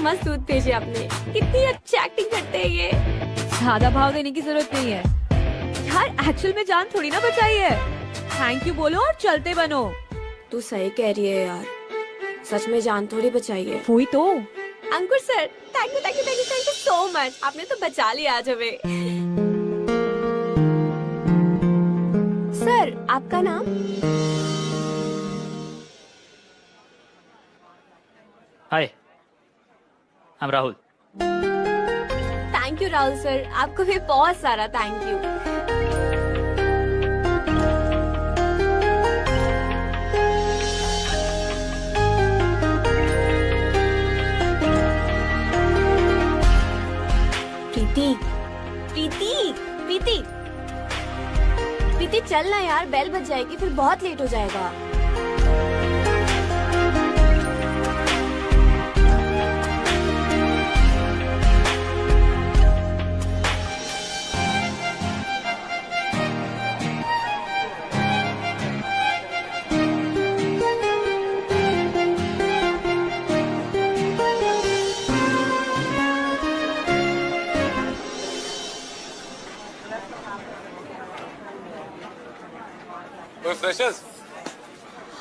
मस्त दूध भेजे आपने। कितनी अच्छी एक्टिंग करते हैं ये। ज्यादा भाव देने की जरूरत नहीं है यार, एक्चुअल में जान थोड़ी ना बचाई है। थैंक यू बोलो और चलते बनो। तू सही कह रही है यार, सच में जान थोड़ी बचाई है। हुई तो। Ankur sir, thank you thank you thank you thank you so much. आपने तो बचा लिया आज हमें। सर, आपका नाम? Hi, I am Rahul. Thank you Rahul sir, आपको भी बहुत सारा थैंक यू। प्रीति प्रीति प्रीति प्रीति चल ना यार, बेल बज जाएगी फिर बहुत लेट हो जाएगा। फ्रेशर्स,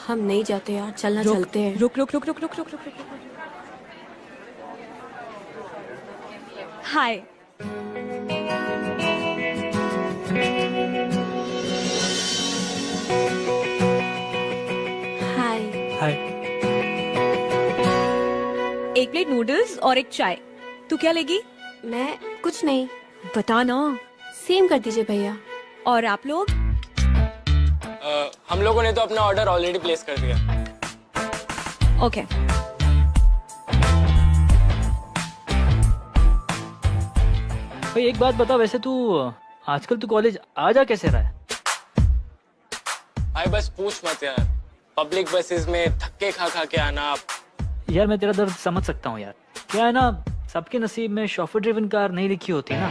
हम नहीं जाते यार, चलना चलते हैं। रुक रुक रुक रुक रुक रुक रुक रुक। हाय। हाय। हाय। एक प्लेट नूडल्स और एक चाय। तू क्या लेगी? मैं कुछ नहीं। बता ना। सेम कर दीजिए भैया। और आप लोग? हम लोगों ने तो अपना ऑर्डर ऑलरेडी प्लेस कर दिया। ओके। भाई एक बात बता, वैसे तू आजकल तू कॉलेज आ जा कैसे रहा है? भाई बस पूछ मत यार, पब्लिक बसेस में धक्के खा खा के आना। यार मैं तेरा दर्द समझ सकता हूँ यार। क्या है ना, सबके नसीब में शॉफर ड्रिवन कार नहीं लिखी होती ना।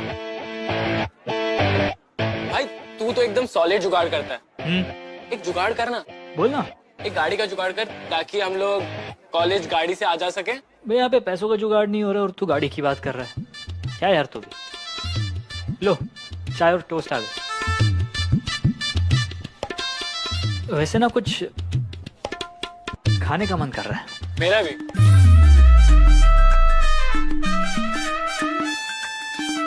भाई तू तो एकदम सॉलिड जुगाड़ करता है। एक जुगाड़ करना। बोल ना। एक गाड़ी का जुगाड़ कर ताकि हम लोग कॉलेज गाड़ी से आ जा सके। भाई यहाँ पे पैसों का जुगाड़ नहीं हो रहा और तू गाड़ी की बात कर रहा है। क्या यार तू भी। लो चाय और टोस्ट आ गए। वैसे ना कुछ खाने का मन कर रहा है। मेरा भी।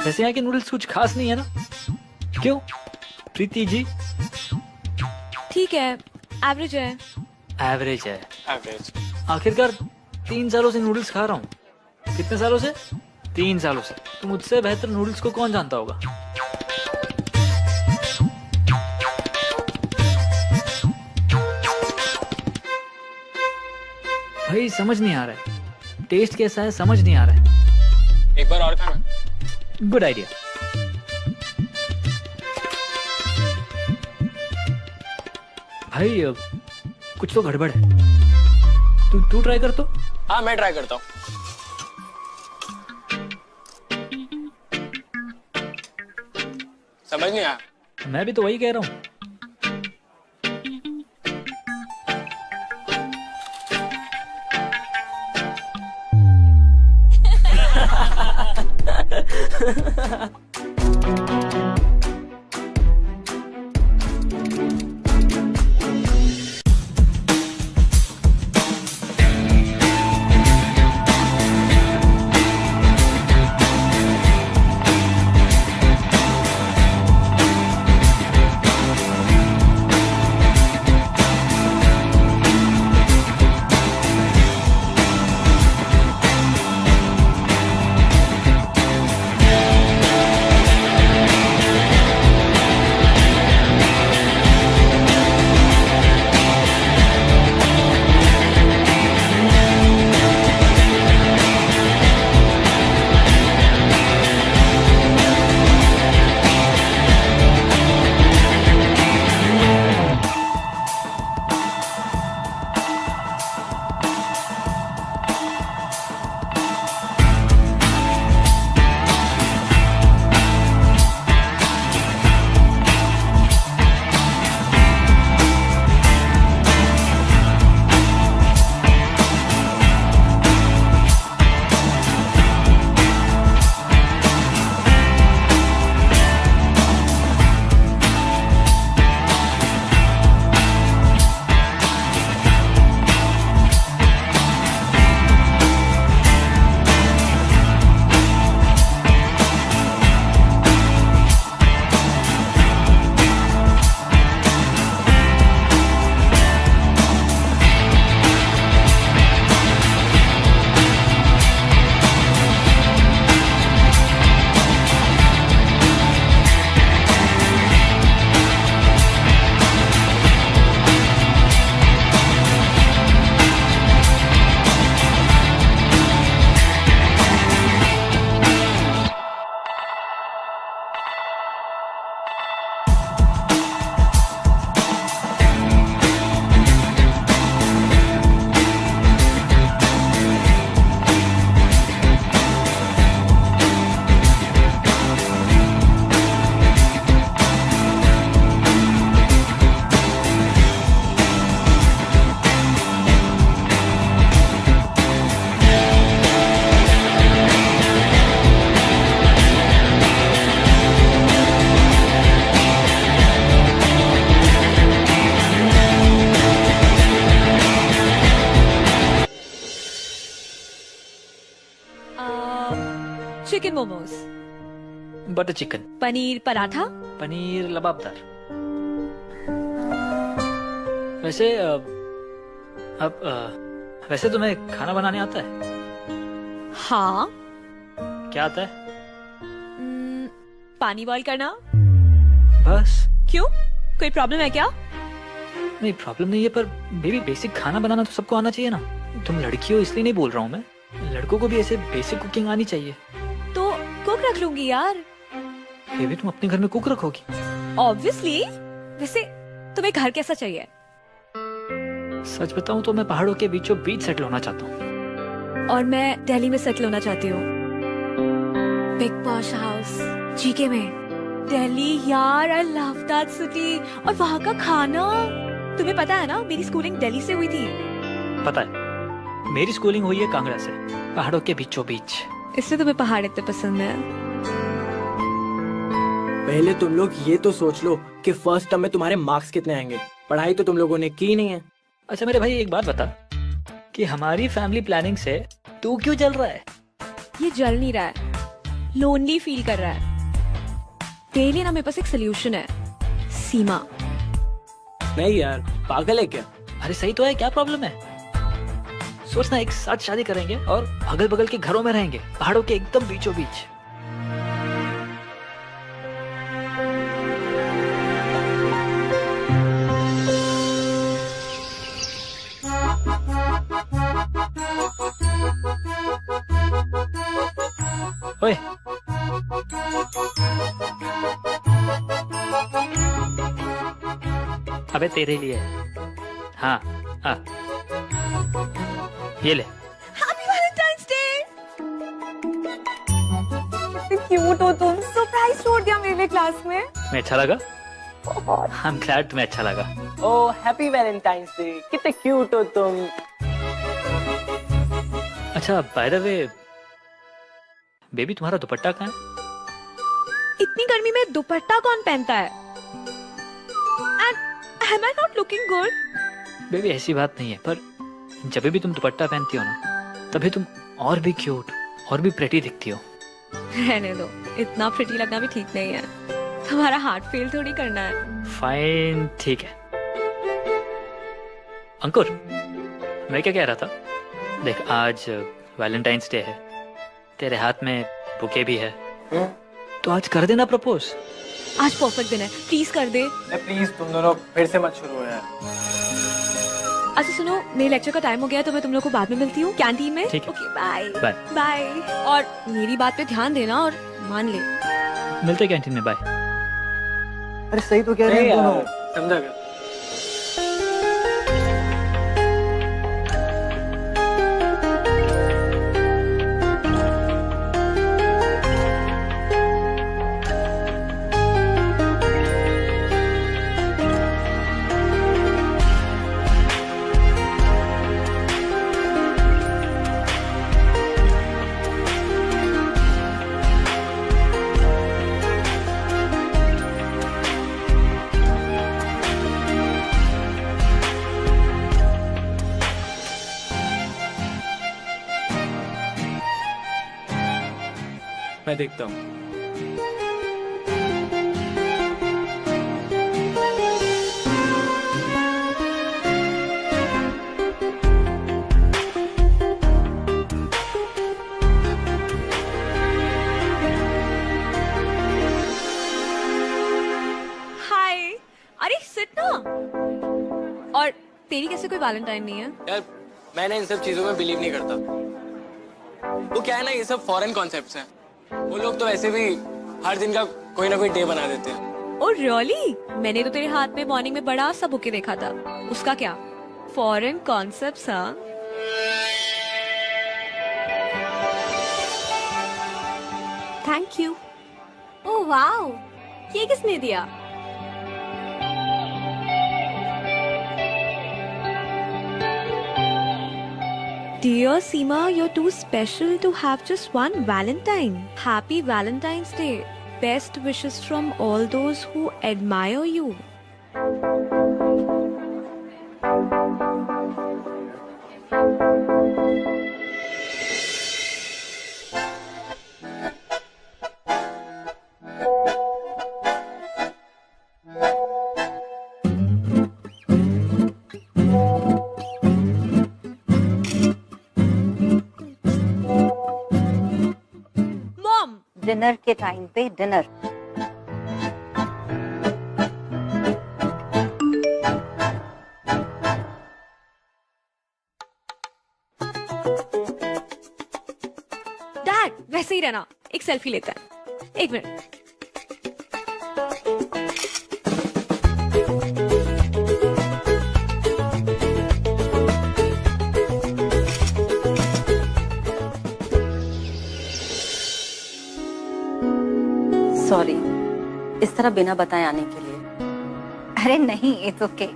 वैसे यहाँ के नूडल्स कुछ खास नहीं है ना? क्यों प्रीति जी? ठीक है, एवरेज है। एवरेज है। एवरेज। आखिरकार 3 सालों से नूडल्स खा रहा हूँ। कितने सालों से? 3 सालों से। तो मुझसे बेहतर नूडल्स को कौन जानता होगा? भाई समझ नहीं आ रहा है, टेस्ट कैसा है समझ नहीं आ रहा है। एक बार और खाना। Good idea. भाई कुछ तो गड़बड़ है। तू ट्राई कर तो। हाँ मैं ट्राई करता हूँ। समझ नहीं आया। मैं भी तो वही कह रहा हूँ। Chicken momos, butter chicken, paneer paratha, paneer lababdar. वैसे वैसे तुम्हें खाना बनाने आता है? हाँ। क्या आता है? पानी बॉईल करना। बस? क्यों, कोई प्रॉब्लम है क्या? नहीं, प्रॉब्लम नहीं है, पर बेबी बेसिक खाना बनाना तो सबको आना चाहिए ना। तुम लड़की हो इसलिए नहीं बोल रहा हूँ मैं, लड़कों को भी ऐसे बेसिक कुकिंग आनी चाहिए। तो कुक रख लूंगी यार। बेबी तुम अपने घर में कुक रखोगी? ऑब्वियसली। वैसे तुम्हें घर कैसा चाहिए? सच बताऊं तो मैं पहाड़ों के बीचों बीच सेटल होना चाहता हूँ। और मैं दिल्ली में सेटल होना चाहती हूँ, बिग पॉश हाउस जीके में। दिल्ली यार, आई लव दैट सिटी। और वहाँ का खाना, तुम्हें पता है ना मेरी स्कूलिंग दिल्ली से हुई थी। पता है, मेरी स्कूलिंग हुई है कांगड़ा से, पहाड़ों के बीचों बीच। इसलिए तुम्हें पहाड़ इतने पसंद है। पहले तुम लोग ये तो सोच लो कि फर्स्ट टर्म में तुम्हारे मार्क्स कितने आएंगे। पढ़ाई तो तुम लोगों ने की नहीं है। अच्छा मेरे भाई, एक बात बता कि हमारी फैमिली प्लानिंग से तू क्यों जल रहा है? ये जल नहीं रहा है, लोनली फील कर रहा है। तेरे लिए ना मेरे पास एक सोल्यूशन है, सीमा। नहीं यार, पागल है क्या? अरे सही तो है, क्या प्रॉब्लम है? सोचना, एक साथ शादी करेंगे और अगल बगल के घरों में रहेंगे, पहाड़ों के एकदम बीचों बीच। ओए, अबे तेरे लिए। हाँ हाँ, ये ले। Happy Valentine's day. क्यूट हो तुम, सरप्राइज छोड़ दिया मेरे लिए क्लास में। मैं अच्छा लगा? आई एम ग्लैड तुम्हें अच्छा लगा। ओह हैप्पी वैलेंटाइंस डे, कितने क्यूट हो तुम। अच्छा बाय द वे, बेबी तुम्हारा दुपट्टा कहाँ है? इतनी गर्मी में दुपट्टा कौन पहनता है? And am I not looking good? Baby ऐसी बात नहीं है, पर जब भी तुम दुपट्टा पहनती हो ना, तभी तुम और भी क्यूट और भी प्रेटी दिखती हो। रहने दो, इतना प्रिटी लगना भी ठीक नहीं है। तुम्हारा हार्ट फेल थोड़ी करना है। फाइन, ठीक है। अंकुर, मैं क्या कह रहा था, देख आज वैलेंटाइंस डे है, तेरे हाथ में बुके भी है, तो आज कर देना प्रपोज। आज परफेक्ट दिन है, प्लीज कर दे। प्लीज तुम दोनों फिर से मत शुरू हो यार। अच्छा सुनो, मेरे लेक्चर का टाइम हो गया है, तो मैं तुम लोग को बाद में मिलती हूँ कैंटीन में। ठीक है। Okay bye. बाय। बाय। और मेरी बात पे ध्यान देना और मान ले। मिलते कैंटीन में, बाय। अरे सही तो कह रहे हैं दोनों, समझा क्या? मैं देखता हूँ। हाय, अरे सिट ना। और तेरी कैसे कोई वैलेंटाइन नहीं है? यार मैं ना इन सब चीजों में बिलीव नहीं करता। वो क्या है ना, ये सब फॉरेन कॉन्सेप्ट्स हैं। वो लोग तो वैसे भी हर दिन का कोई ना कोई डे बना देते हैं। Oh really? मैंने तो तेरे हाथ में मॉर्निंग में बड़ा सा बुके देखा था, उसका क्या? Foreign concepts? हाँ। Thank you. ओह वाओ, ये किसने दिया? Dear Seema, you're too special to have just one Valentine. Happy Valentine's Day. Best wishes from all those who admire you. Dinner के टाइम पे डिनर। डैड वैसे ही रहना, एक selfie लेते हैं। एक मिनट। सॉरी इस तरह बिना बताए आने के लिए। अरे नहीं, इट्स ओके।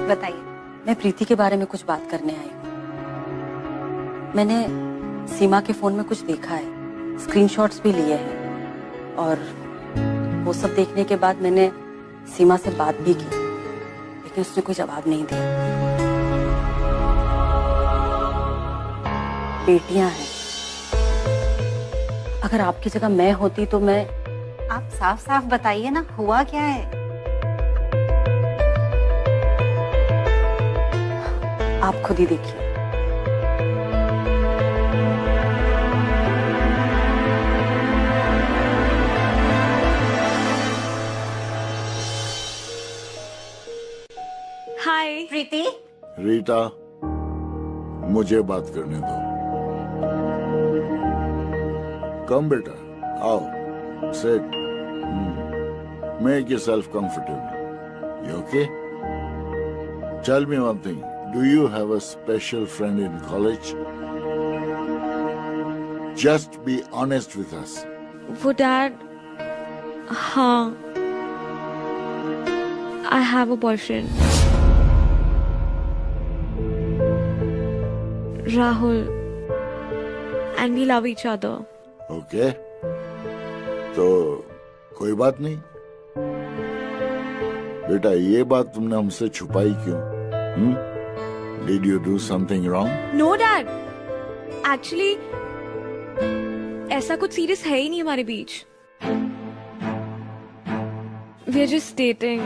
बताइए। मैं प्रीति के बारे में कुछ बात करने आई हूँ। मैंने सीमा के फोन में कुछ देखा है, स्क्रीनशॉट्स भी लिए हैं, और वो सब देखने के बाद मैंने सीमा से बात भी की, लेकिन उसने कोई जवाब नहीं दिया। बेटियां हैं, अगर आपकी जगह मैं होती तो मैं। आप साफ साफ बताइए ना, हुआ क्या है? आप खुद ही देखिए। हाय प्रीति। रीटा, मुझे बात करने दो। कम बेटा, आओ, sit. Make yourself comfortable. You okay? Tell me one thing. Do you have a special friend in college? Just be honest with us. वो डैड, हाँ, I have a boyfriend. Rahul, and we love each other. Okay? तो कोई बात नहीं। बेटा, ये बात तुमने हमसे छुपाई क्यों? Did you do something wrong? No dad, actually ऐसा कुछ सीरियस है ही नहीं हमारे बीच। We are just dating,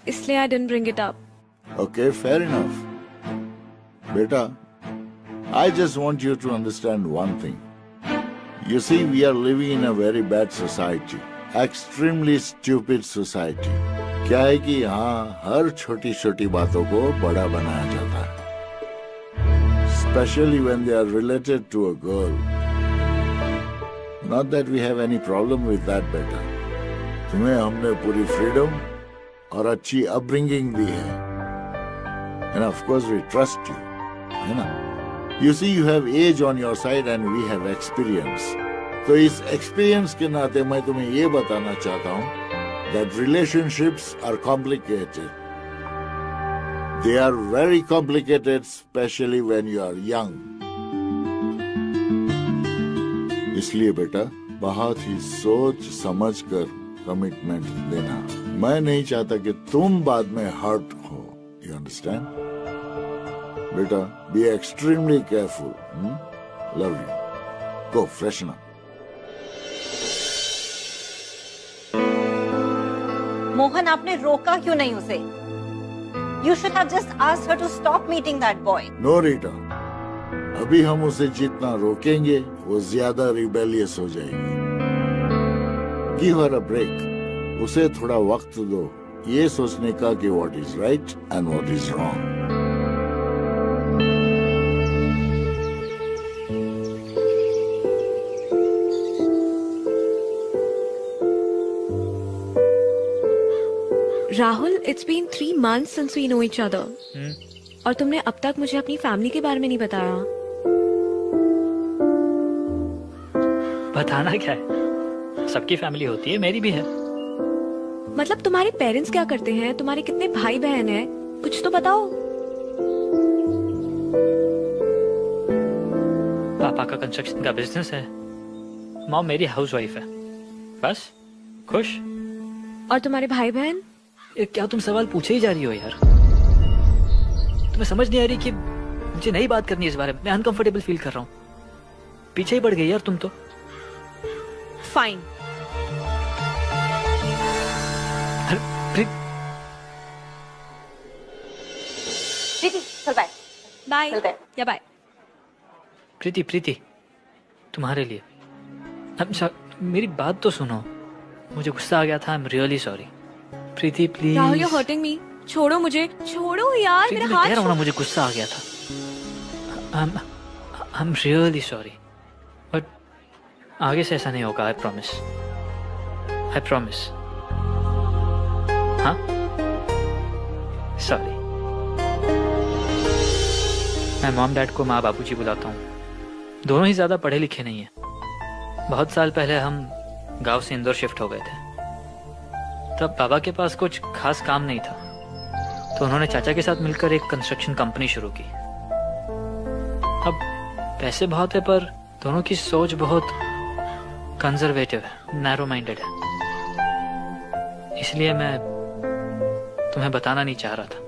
इसलिए I didn't bring it up. Okay, fair enough. Beta, I just want you to understand one thing. You see, we are living in a very bad society. Extremely stupid society. क्या है कि यहाँ हर छोटी छोटी बातों को बड़ा बनाया जाता है. Especially when they are related to a girl. Not that we have any problem with that, beta. तुम्हें हमने पूरी freedom और अच्छी upbringing दी है. And of course we trust you. है ना? You see, you have age on your side and we have experience. तो इस experience के नाते मैं तुम्हें ये बताना चाहता हूँ that relationships are complicated. They are very complicated, especially when you are young. इसलिए बेटा, बहुत ही सोच समझ कर कमिटमेंट देना. मैं नहीं चाहता कि तुम बाद में हर्ट हो. You understand? बेटा, be extremely careful. Love you. Go, freshen up. Mohan, आपने रोका क्यों नहीं उसे? You should have just asked her to stop meeting that boy. No, Rita. अभी हम उसे जितना रोकेंगे, वो ज्यादा rebellious हो जाएगी. Give her a break. उसे थोड़ा वक्त दो, ये सोचने का कि what is right and what is wrong. Rahul, it's been 3 months since we know each other. और तुमने अब तक मुझे अपनी फैमिली के बारे में नहीं बताया. बताना क्या है? सबकी फैमिली होती है, मेरी भी है. मतलब तुम्हारे पेरेंट्स क्या करते हैं, तुम्हारे कितने भाई बहन हैं, कुछ तो बताओ. पापा का कंस्ट्रक्शन का बिजनेस है, मॉम मेरी हाउसवाइफ है. बस खुश. और तुम्हारे भाई बहन? ये क्या तुम सवाल पूछे ही जा रही हो यार? तुम्हें समझ नहीं आ रही कि मुझे नई बात करनी है इस बारे में. मैं अनकंफर्टेबल फील कर रहा हूँ. पीछे ही पड़ गई यार तुम तो. फाइन. प्रीति, चल बाय. बाय. चल बाय. या बाय. प्रीति, तुम्हारे लिए. मेरी बात तो सुनो, मुझे गुस्सा आ गया था। आई am really sorry. Preeti please. Rahul you hurting me, छोड़ो मुझे, छोड़ो यार मेरा हाथ। कह रहा हूँ ना, मुझे गुस्सा आ गया था। आई एम रियली सॉरी, बट आगे से ऐसा नहीं होगा। I promise, I promise. हाँ, सॉरी। मैं मॉम डैड को माँ बाबूजी बुलाता हूँ। दोनों ही ज्यादा पढ़े लिखे नहीं है। बहुत साल पहले हम गांव से इंदौर शिफ्ट हो गए थे। तब बाबा के पास कुछ खास काम नहीं था, तो उन्होंने चाचा के साथ मिलकर एक कंस्ट्रक्शन कंपनी शुरू की। अब पैसे बहुत है, पर दोनों की सोच बहुत कंजर्वेटिव है, नैरो माइंडेड है। इसलिए मैं तुम्हें बताना नहीं चाह रहा था।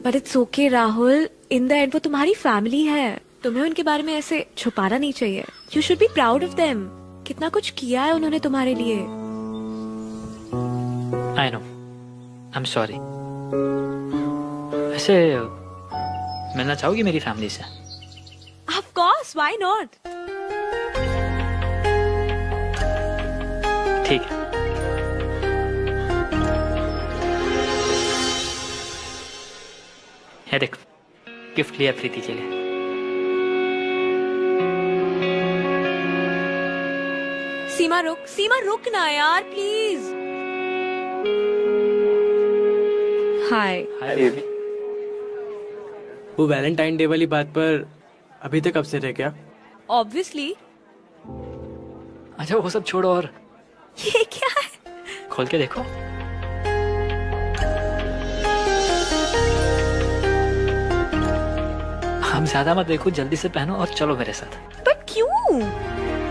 But it's okay Rahul, in the end वो तुम्हारी फैमिली है, तुम्हें उनके बारे में ऐसे छुपाना नहीं चाहिए। You should be proud of them. कितना कुछ किया है उन्होंने तुम्हारे लिए। I know, I am sorry. वैसे मिलना चाहोगी मेरी फैमिली से? Of course, why not. ठीक है। है देख, गिफ्ट लिया प्रीति के लिए। सीमा रुक ना यार प्लीज। Hi hi baby. वो वैलेंटाइन डे वाली बात पर अभी तक कब से रह गया? ऑब्वियसली। अच्छा वो सब छोड़ो, और ये क्या है? खोल के देखो। हम ज्यादा मत देखो, जल्दी से पहनो और चलो मेरे साथ। बट क्यों?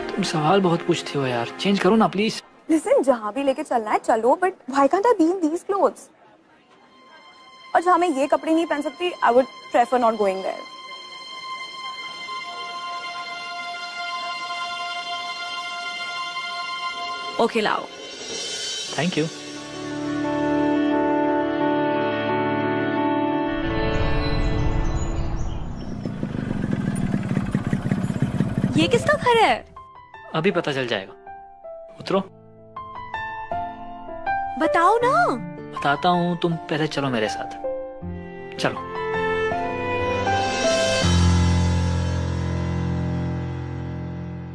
तुम सवाल बहुत पूछती हो यार, चेंज करो ना प्लीज। लिसन, जहाँ भी लेके चलना है चलो, but why can't I be in these clothes? और जहाँ मैं ये कपड़े नहीं पहन सकती, I would prefer not going there. Okay लाओ। Thank you. ये किसका घर है? अभी पता चल जाएगा, उतरो। बताओ ना। बताता हूँ, तुम पहले चलो मेरे साथ। चलो।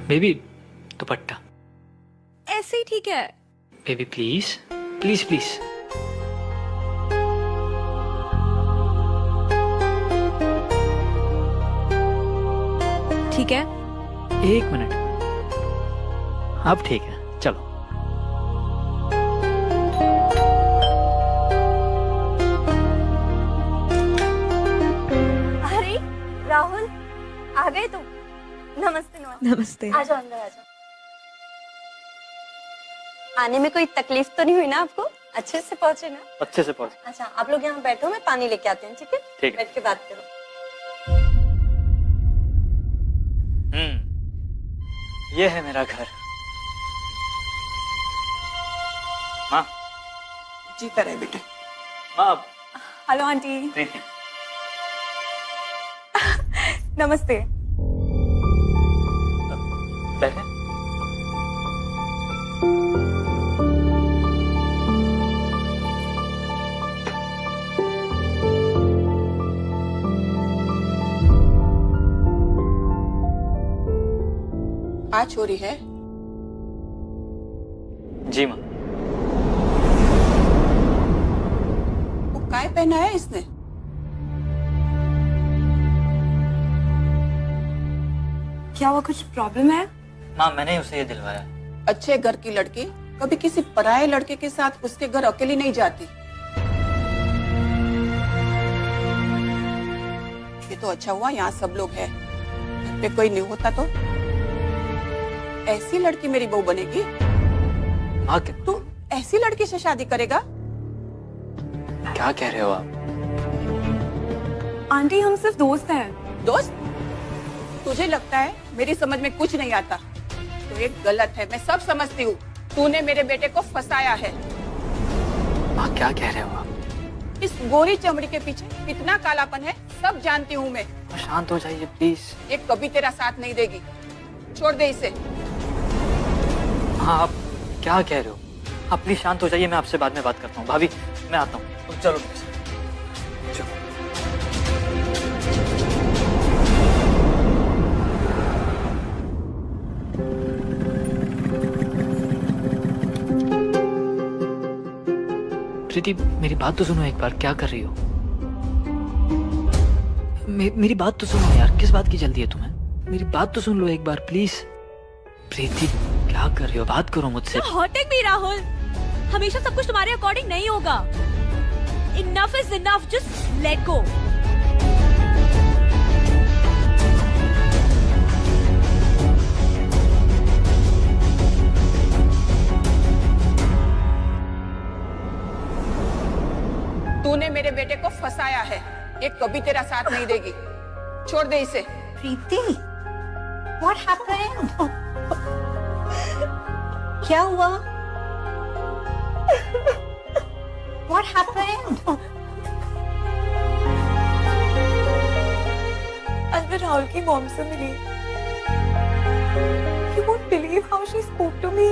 बेबी दुपट्टा। ऐसे ही ठीक है। Baby please please please. ठीक है। एक मिनट, अब ठीक है, चलो। अरे राहुल, आ गए तुम? नमस्ते। नमस्ते। आ जाओ अंदर, आ जाओ। आने में कोई तकलीफ तो नहीं हुई ना आपको? अच्छे से पहुंचे ना? अच्छे से पहुंच। अच्छा, आप लोग यहाँ बैठो, मैं पानी लेके आती हूँ, ठीक है? ठीक है। बैठ के बात करो। ये है मेरा घर। माँ। जीता रहे बेटा। माँ। Hello aunty. प्रीति। नमस्ते। बैठे। आज चोरी है? जी माँ। वो काय पहना है इसने? क्या हुआ, कुछ प्रॉब्लम है? माँ मैंने ही उसे ये दिलवाया। अच्छे घर की लड़की कभी किसी पराये लड़के के साथ उसके घर अकेली नहीं जाती। ये तो अच्छा हुआ यहाँ सब लोग हैं। घर पे कोई नहीं होता तो ऐसी लड़की मेरी बहू बनेगी। माँ तू ऐसी लड़की से शादी करेगा? क्या कह रहे हो आप? आंटी हम सिर्फ दोस्त हैं। दोस्त? तुझे लगता है मेरी समझ में कुछ नहीं आता? तो ये गलत है, मैं सब समझती हूँ। तूने मेरे बेटे को फंसाया है। माँ क्या कह रहे हो आप? इस गोरी चमड़ी के पीछे कितना कालापन है सब जानती हूँ मैं। शांत हो जाइए प्लीज। ये कभी तेरा साथ नहीं देगी, छोड़ दे इसे। हाँ, आप क्या कह रहे हो? आप प्लीज शांत हो जाइए, मैं आपसे बाद में बात करता हूँ। भाभी, मैं आता हूँ। चलो। प्रीति, मेरी बात तो सुनो एक बार, क्या कर रही हो? मेरी बात तो सुनो यार, किस बात की जल्दी है तुम्हें? मेरी बात तो सुन लो एक बार प्लीज। प्रीति, क्या कर रही हो? बात करो मुझसे। हॉटिंग भी राहुल, हमेशा सब कुछ तुम्हारे अकॉर्डिंग नहीं होगा। Enough is enough, just let go. तूने मेरे बेटे को फंसाया है, ये कभी तेरा साथ नहीं देगी। छोड़ दे इसे। प्रीति, what happened? क्या हुआ? What happened? आज मैं राहुल की मॉम से मिली। You won't believe how she spoke to me.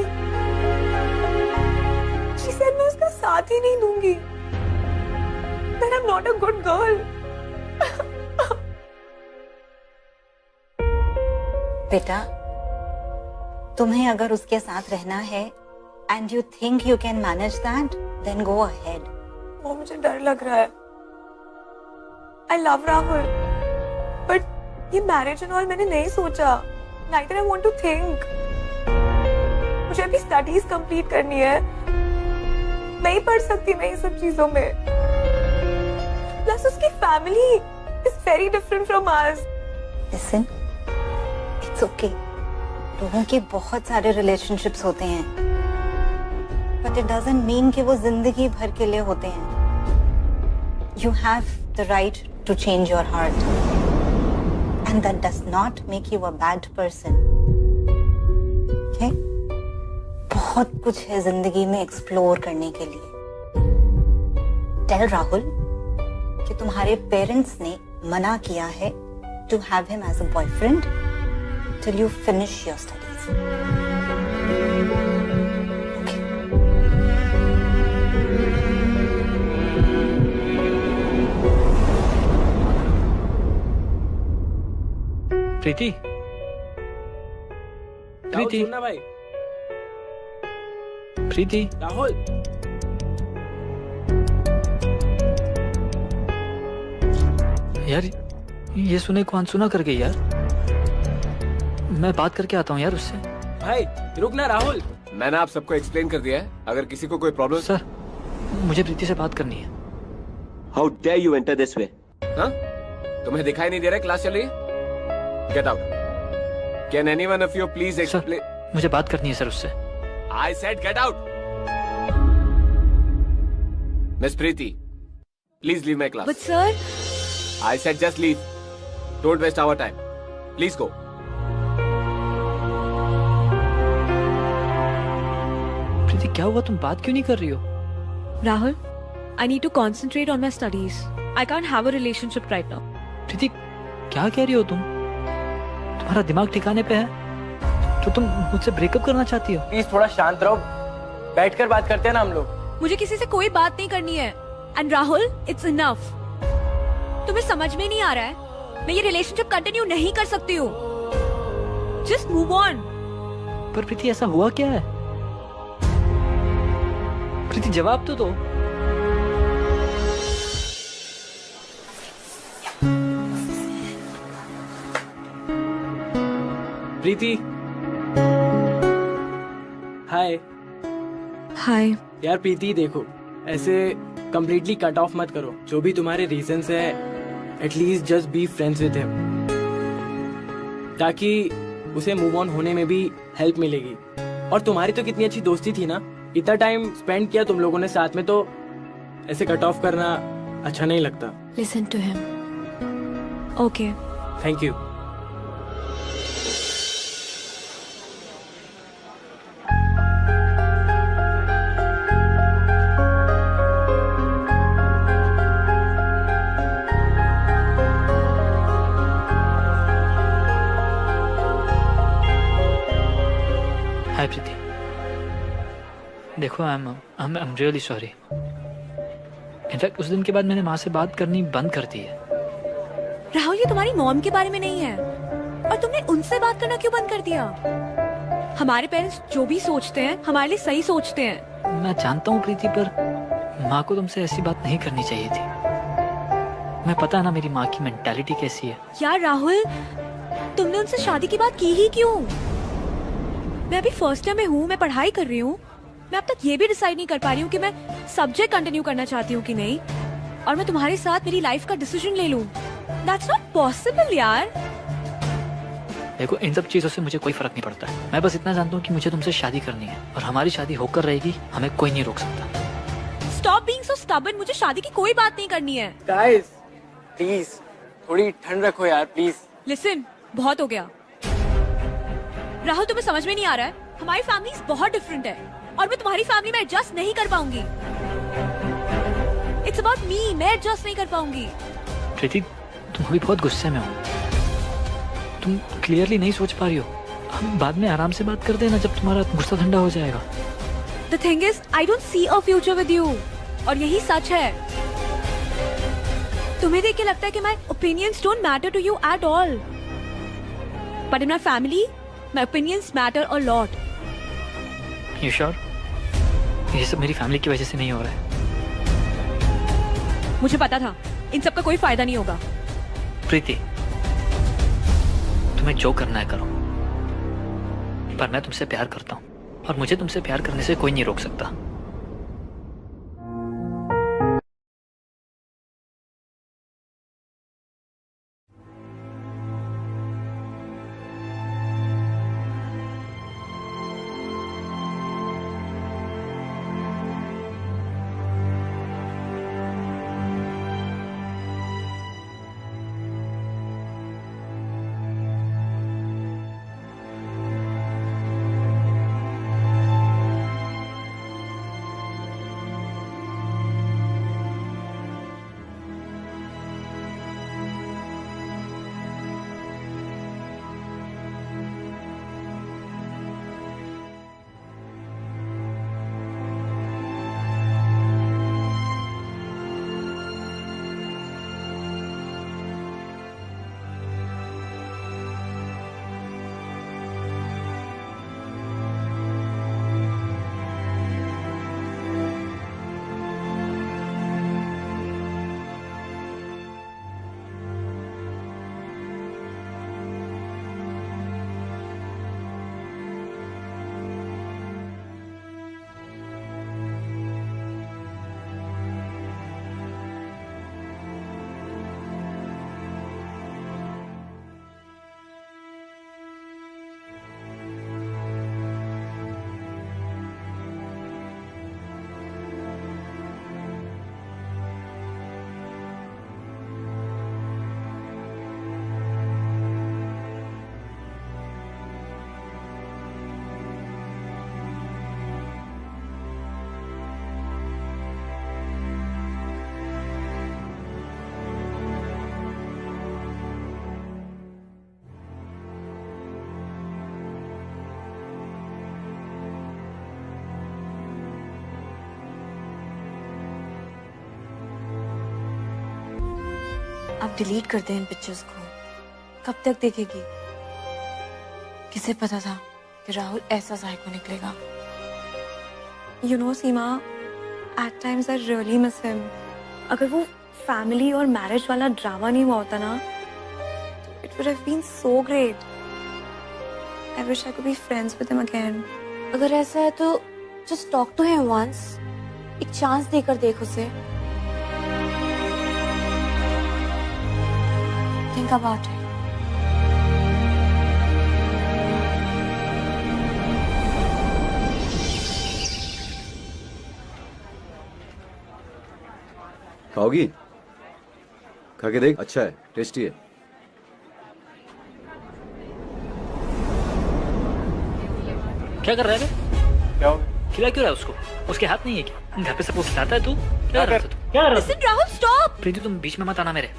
She said मैं उसका साथ ही नहीं दूंगी। That I'm not a good girl. बेटा, तुम्हें अगर उसके साथ रहना है and you think you can manage that, then go ahead. वो मुझे डर लग रहा है। I love Rahul, but ये marriage and all मैंने नहीं सोचा। Neither I want to think. मुझे अभी studies complete करनी है। नहीं पढ़ सकती मैं इन सब चीजों में। Plus उसकी family is very different from ours. Listen, it's okay. लोगों के बहुत सारे relationships होते हैं, but it doesn't mean कि वो जिंदगी भर के लिए होते हैं. You have the right to change your heart, and that does not make you a bad person. Okay? बहुत कुछ है जिंदगी में explore करने के लिए. Tell राहुल कि तुम्हारे पेरेंट्स ने मना किया है to have him as a boyfriend till you finish your studies. Okay. प्रीति, प्रीति, सुनना भाई। प्रीति, राहुल, यार ये सुने को अनसुना कर गई यार। मैं बात करके आता हूँ यार उससे। भाई रुक ना राहुल। मैंने आप सबको एक्सप्लेन कर दिया है, अगर किसी को कोई प्रॉब्लम। सर, मुझे प्रीति से बात करनी है। How dare you enter this way? हाँ? तुम्हें दिखाई नहीं दे रहा क्लास चल रही है? Get out. Can anyone of you please explain? मुझे बात करनी है सर उससे। I said get out. Miss Preeti, please leave my class. But sir, I said just leave. Don't waste our time. Please go. प्रीति, क्या हुआ? तुम बात क्यों नहीं कर रही हो? Rahul, I need to concentrate on my studies. I can't have a relationship right now. प्रीति, क्या कह रही हो तुम? तुम्हारा दिमाग ठिकाने पे है? तो तुम मुझसे ब्रेकअप करना चाहती हो? प्लीज थोड़ा शांत रहो, बैठकर बात करते हैं ना हम लोग। मुझे किसी से कोई बात नहीं करनी है। And Rahul, it's enough. तुम्हें समझ में नहीं आ रहा है? मैं ये रिलेशनशिप कंटिन्यू नहीं कर सकती हूँ। Just move on. पर प्रीति, ऐसा हुआ क्या है? प्रीति, जवाब तो दो। प्रीति, हाय। हाय। यार प्रीति देखो, ऐसे कंप्लीटली कट ऑफ मत करो। जो भी तुम्हारे रीजंस है, at least just be friends with him, ताकि उसे मूव ऑन होने में भी हेल्प मिलेगी। और तुम्हारी तो कितनी अच्छी दोस्ती थी ना, इतना टाइम स्पेंड किया तुम लोगों ने साथ में, तो ऐसे कट ऑफ करना अच्छा नहीं लगता। Listen to him. Okay, thank you. Hi Preeti. देखो I am really sorry. In fact उस दिन के बाद मैंने माँ से बात करनी बंद कर दी है। राहुल, ये तुम्हारी मॉम के बारे में नहीं है, और तुमने उनसे बात करना क्यों बंद कर दिया? हमारे पेरेंट्स जो भी सोचते हैं हमारे लिए सही सोचते हैं। मैं जानता हूँ प्रीति, पर माँ को तुमसे ऐसी बात नहीं करनी चाहिए थी। मैं पता है ना मेरी माँ की मेंटालिटी कैसी है। यार राहुल, तुमने उनसे शादी की बात की ही क्यों? मैं अभी फर्स्ट ईयर में हूँ, मैं पढ़ाई कर रही हूँ। मैं अब तक ये भी डिसाइड नहीं कर पा रही हूँ कि मैं सब्जेक्ट कंटिन्यू करना चाहती हूँ कि नहीं, और मैं तुम्हारे साथ मेरी लाइफ का डिसीजन ले लूँ। That's not possible यार। देखो, इन सब चीजों से मुझे कोई फर्क नहीं पड़ता है। मैं बस इतना जानता हूँ कि मुझे तुमसे शादी करनी है, और हमारी शादी होकर रहेगी। हमें कोई नहीं रोक सकता। Stop being so stubborn। मुझे शादी की कोई बात नहीं करनी है। गाइस प्लीज थोड़ी ठंड रखो यार, प्लीज। Listen, बहुत हो गया। राहुल, तुम्हें समझ में नहीं आ रहा है? हमारी फैमिलीज बहुत डिफरेंट है, और मैं तुम्हारी फैमिली में एडजस्ट नहीं कर पाऊंगी। It's about me, मैं एडजस्ट नहीं कर पाऊंगी। प्रीति, तुम अभी बहुत गुस्से में हो। तुम क्लियरली नहीं सोच पा रही हो। हम बाद में आराम से बात कर देना जब तुम्हारा गुस्सा ठंडा हो जाएगा। The thing is, I don't see a future with you, और यही सच है। तुम्हें देख के लगता है कि my opinions don't matter to you at all, but in my family, my opinions matter a lot. You sure? ये सब मेरी फैमिली की वजह से नहीं हो रहा है। मुझे पता था इन सब का कोई फायदा नहीं होगा। प्रीति, तुम्हें जो करना है करो, पर मैं तुमसे प्यार करता हूँ, और मुझे तुमसे प्यार करने से कोई नहीं रोक सकता। अब डिलीट कर दे इन पिक्चर्स को। कब तक देखेगी? किसे पता था कि राहुल ऐसा साइको निकलेगा। You know, Seema, at times I really miss him. अगर वो फैमिली और मैरिज वाला ड्रामा नहीं हुआ होता ना, it would have been so great. I wish I could be friends with him again. अगर ऐसा है तो just talk to him once. एक चांस देकर देख उसे। Think about it. खाओगी? खा के देख, अच्छा है, टेस्टी है। क्या कर रहा है? क्या हो गया? खिला क्यों रहा है उसको? उसके हाथ नहीं है क्या? घर पे सबको खिलाता है तू? क्या कर रहा है तू? क्या कर रहा है? Listen, Rahul, stop! प्रीति, तुम बीच में मत आना मेरे।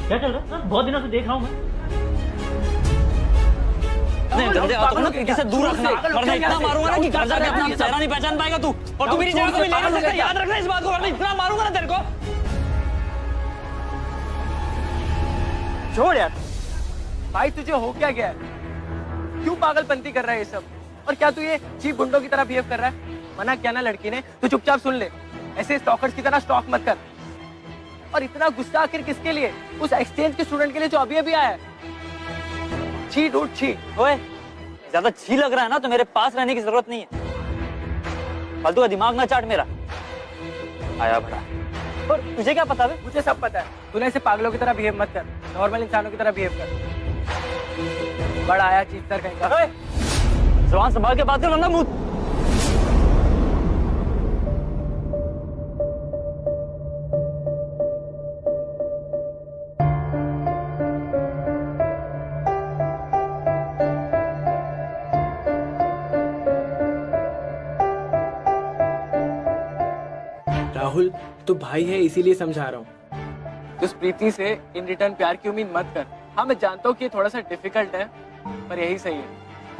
क्या चल रहा है? बहुत दिनों से देख रहा हूँ मैं। इतने गंदे हाथों में किसी से दूर रखना, वरना इतना मारूंगा ना कि घर जाके अपना चेहरा नहीं पहचान पाएगा तू। और तू मेरी जगह कभी ले नहीं सकता, याद रखना इस बात को, वरना इतना मारूंगा ना तेरे को। छोड़ यार भाई, तुझे हो क्या गया है? क्यों पागलपंती कर रहा है ये सब? और क्या तू ये चीप गुंडों की तरह बिहेव कर रहा है? मना किया ना लड़की ने, तू चुपचाप सुन ले। ऐसे स्टॉकर्स की तरह स्टॉक मत कर। और इतना गुस्सा आखिर किसके लिए? उस एक्सचेंज के स्टूडेंट के लिए जो अभी अभी आया है। छी डूड छी। ओए ज्यादा छी लग रहा है ना तो मेरे पास रहने की जरूरत नहीं है, फालतू का दिमाग ना चाट मेरा। आया बड़ा। और तुझे क्या पता है? मुझे सब पता है। तूने ऐसे पागलों की तरह बिहेव मत कर, नॉर्मल इंसानों की तरह बिहेव कर। बड़ा आया चीटर कहीं का। जुबान संभाल के बात कर, वरना मुंह। राहुल तू भाई है इसीलिए समझा रहा हूँ। उस प्रीति से इन रिटर्न प्यार की उम्मीद मत कर। हाँ मैं जानता हूँ कि ये थोड़ा सा डिफिकल्ट है, पर यही सही है,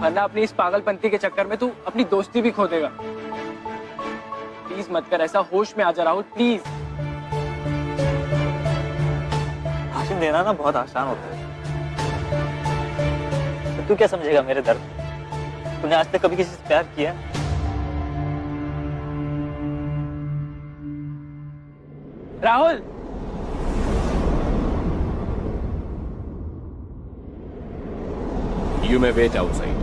वरना अपनी इस पागलपंती के चक्कर में तू अपनी दोस्ती भी खो देगा। प्लीज मत कर ऐसा, होश में आ जा राहुल प्लीज। भाषण देना ना बहुत आसान होता है, तो तू क्या समझेगा मेरे दर्द? तूने आज तक कभी किसी से प्यार किया? Rahul You may wait outside.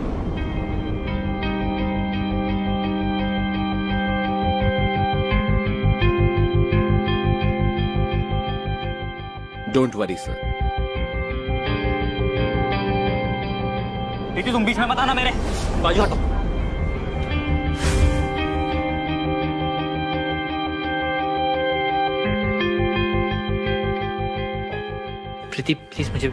Don't worry, sir. प्रीति तुम बीच में मत आना मेरे, बाजू हटो। प्रीति प्लीज मुझे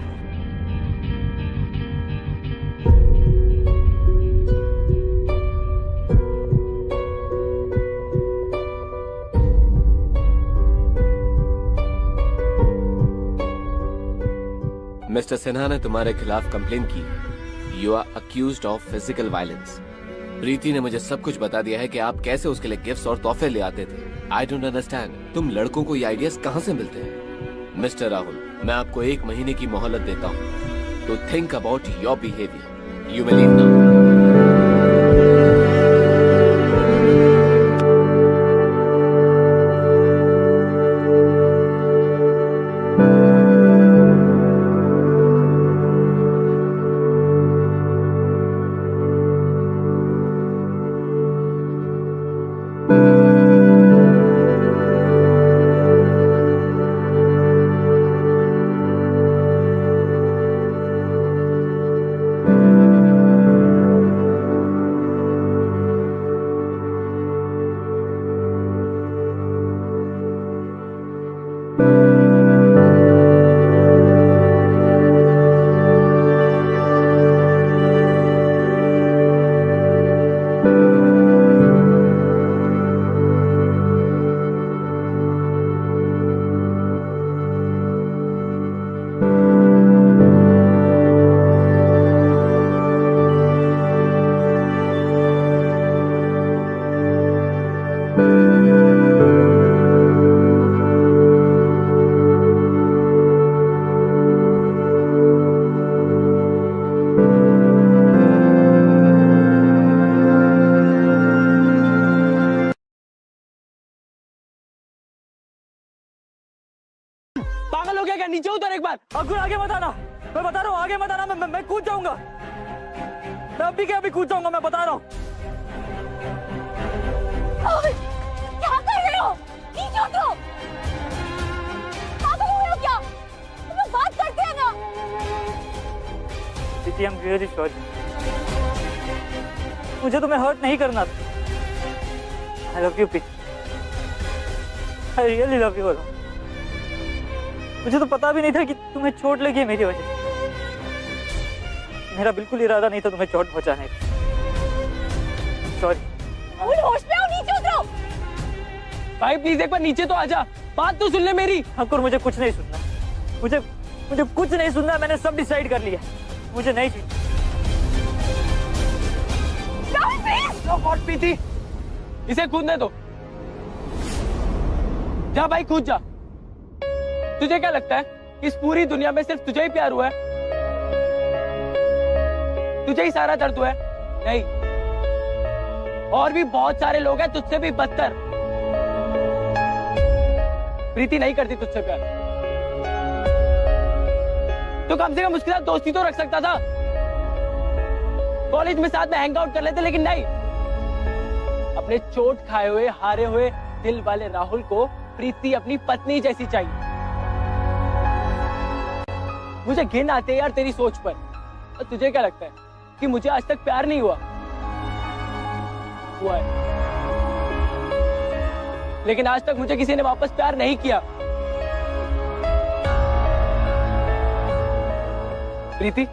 मिस्टर सिन्हा ने तुम्हारे खिलाफ कंप्लेन की। You are accused of physical violence. Preeti ने मुझे सब कुछ बता दिया है कि आप कैसे उसके लिए गिफ्ट्स और तोहफे ले आते थे। आई डोंट अंडरस्टैंड, तुम लड़कों को ये आइडियाज कहाँ से मिलते हैं? मिस्टर राहुल, मैं आपको 1 महीने की मोहलत देता हूँ तो think about your behaviour. You may leave now. पागल हो गया क्या? नीचे उतर एक बार। अंकुर आगे मत आना, मैं बता रहा हूँ, आगे मत आना। मैं कूद जाऊंगा, मैं अभी क्या अभी कूद जाऊंगा, मैं बता रहा हूँ। क्या कर रहे हो? नीचे उतरो। पागल हो रहे हो क्या? तुम लोग बात करते हैं ना। प्रीति, I'm really sorry। मुझे तुम्हें हर्ट नहीं करना था। I love you Preeti, I really love you। मुझे तो पता भी नहीं था कि तुम्हें चोट लगी है मेरी वजह से। मेरा बिल्कुल इरादा नहीं था तुम्हें चोट पहुंचाने का। सॉरी। होश में आओ, नीचे उतरो। भाई प्लीज एक बार नीचे तो आजा, बात तो सुन ले मेरी। अंकुर मुझे कुछ नहीं सुनना, मुझे कुछ नहीं सुनना। मैंने सब डिसाइड कर लिया, मुझे नहीं सुनना। गॉड प्रीति, इसे कूदने दो। जा भाई कूद जा। तुझे क्या लगता है इस पूरी दुनिया में सिर्फ तुझे ही प्यार हुआ है? तुझे ही सारा दर्द हुआ है? नहीं, और भी बहुत सारे लोग हैं तुझसे भी बदतर। प्रीति नहीं करती तुझसे प्यार, तो कम से कम उसके साथ दोस्ती तो रख सकता था। कॉलेज में साथ में हैंग आउट कर लेते, लेकिन नहीं। अपने चोट खाए हुए हारे हुए दिल वाले राहुल को प्रीति अपनी पत्नी जैसी चाहिए। मुझे घिन आती है यार तेरी सोच पर। और तुझे क्या लगता है कि मुझे आज तक प्यार नहीं हुआ? हुआ है, लेकिन आज तक मुझे किसी ने वापस प्यार नहीं किया। प्रीति,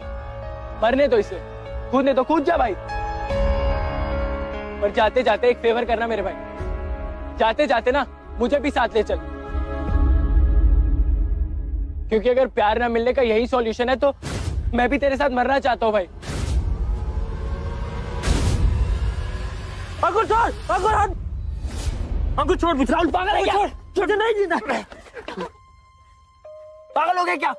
मरने दो इसे, कूदने दो, कूद जा भाई। पर जाते जाते एक फेवर करना मेरे भाई, जाते जाते ना मुझे भी साथ ले चल। क्योंकि अगर प्यार ना मिलने का यही सॉल्यूशन है तो मैं भी तेरे साथ मरना चाहता हूँ भाई। अंकुर छोड़, अंकुर हट, अंकुर छोड़, राहुल पागल है क्या? छोड़, नहीं जीना। पागल हो गया क्या?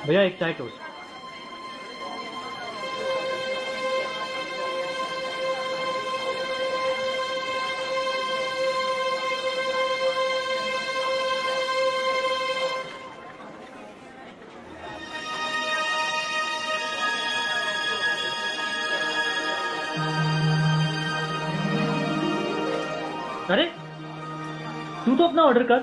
भैया एक चाय टोस्ट। अरे तू तो अपना ऑर्डर कर।